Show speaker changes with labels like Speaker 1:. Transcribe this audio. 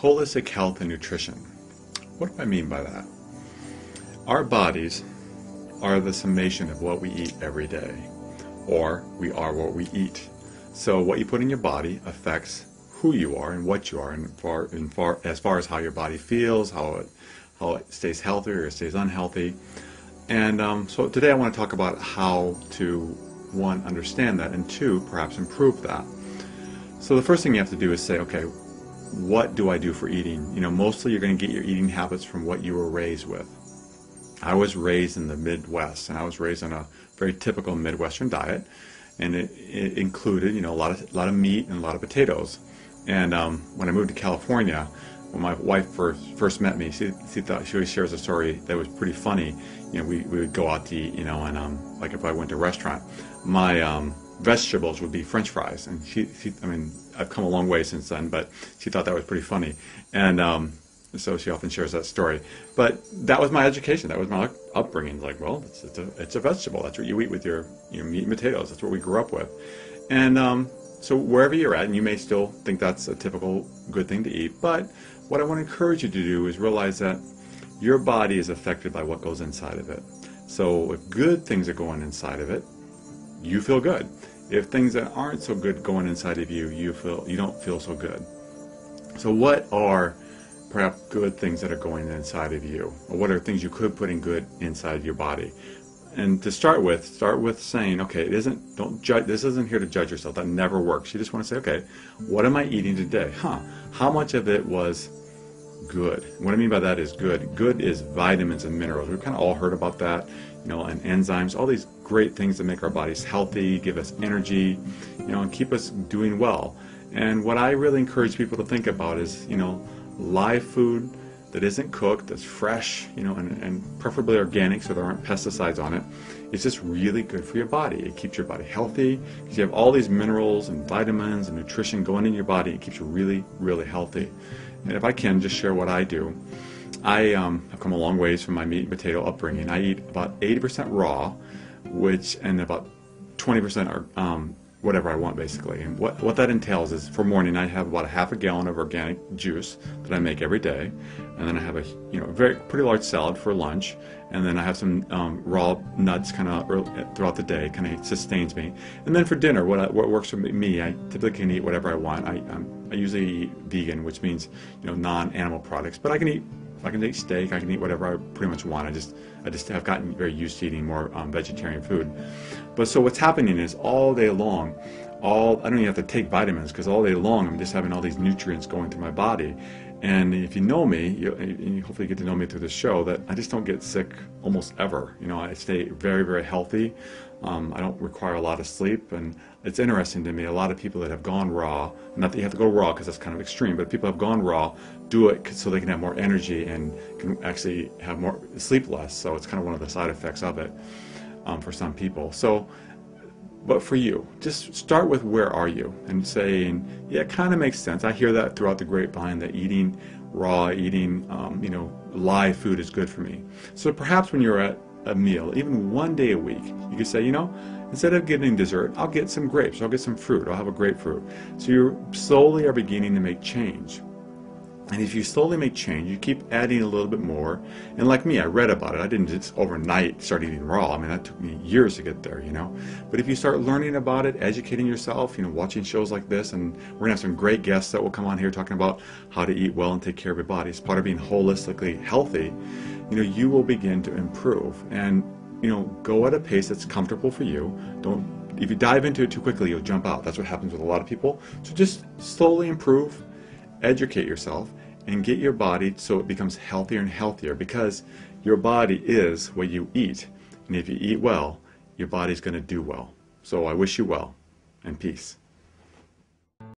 Speaker 1: Holistic health and nutrition. What do I mean by that? Our bodies are the summation of what we eat every day, or we are what we eat. So what you put in your body affects who you are and what you are, as far as how your body feels, how it stays healthy or stays unhealthy. And so today I want to talk about how to, one, understand that, and two, perhaps improve that. So the first thing you have to do is say, okay, what do I do for eating? Mostly you're going to get your eating habits from what you were raised with. I was raised in the Midwest, and I was raised on a very typical Midwestern diet, and it included, a lot of meat and a lot of potatoes. And when I moved to California, when my wife first met me, she always shares a story that was pretty funny. We would go out to eat, and like if I went to a restaurant, my vegetables would be French fries, and I've come a long way since then, but she thought that was pretty funny, and so she often shares that story. But that was my education, that was my upbringing. Like, well, it's a vegetable. That's what you eat with your meat and potatoes. That's what we grew up with, and so wherever you're at, and you may still think that's a typical good thing to eat, but what I want to encourage you to do is realize that your body is affected by what goes inside of it. So if good things are going inside of it, you feel good. If things that aren't so good going inside of you, you don't feel so good. So what are perhaps good things that are going inside of you? Or what are things you could put in good inside your body? And to start with saying, okay, don't judge. This isn't here to judge yourself. That never works. You just want to say, okay, what am I eating today? How much of it was good? What I mean by that is good. Good is vitamins and minerals. We've kind of all heard about that, and enzymes, all these great things that make our bodies healthy, give us energy, and keep us doing well. And what I really encourage people to think about is, live food that isn't cooked, that's fresh, and preferably organic, so there aren't pesticides on it. It's just really good for your body. It keeps your body healthy because you have all these minerals and vitamins and nutrition going in your body. It keeps you really, really healthy. And if I can just share what I do, I have come a long ways from my meat and potato upbringing. I eat about 80% raw, and about 20% are whatever I want, basically. And what that entails is, for morning, I have about a half a gallon of organic juice that I make every day, and then I have a pretty large salad for lunch, and then I have some raw nuts kind of throughout the day, kind of sustains me. And then for dinner, what works for me, I typically can eat whatever I want. I usually eat vegan, which means non-animal products, but I can eat steak, I can eat whatever I pretty much want. I just have gotten very used to eating more vegetarian food. But so what's happening is all day long, I don't even have to take vitamins, because all day long I'm just having all these nutrients going through my body. And if you know me, you hopefully get to know me through this show, that I just don't get sick almost ever. I stay very, very healthy. I don't require a lot of sleep, and it's interesting to me, a lot of people that have gone raw, not that you have to go raw because that's kind of extreme, but people have gone raw do it so they can have more energy and can actually have more sleep less. So it's kind of one of the side effects of it for some people. So, but for you, just start with where are you, and saying, yeah, it kind of makes sense. I hear that throughout the grapevine, that eating raw, live food is good for me. So perhaps when you're at a meal, even one day a week, you could say, instead of getting dessert, I'll get some grapes, I'll get some fruit, I'll have a grapefruit. So you slowly are beginning to make change. And if you slowly make change, you keep adding a little bit more. And like me, I read about it. I didn't just overnight start eating raw. That took me years to get there, But if you start learning about it, educating yourself, watching shows like this, and we're going to have some great guests that will come on here talking about how to eat well and take care of your body. It's part of being holistically healthy. You will begin to improve. And, go at a pace that's comfortable for you. If you dive into it too quickly, you'll jump out. That's what happens with a lot of people. So just slowly improve, educate yourself, and get your body so it becomes healthier and healthier, because your body is what you eat. And if you eat well, your body's going to do well. So I wish you well, and peace.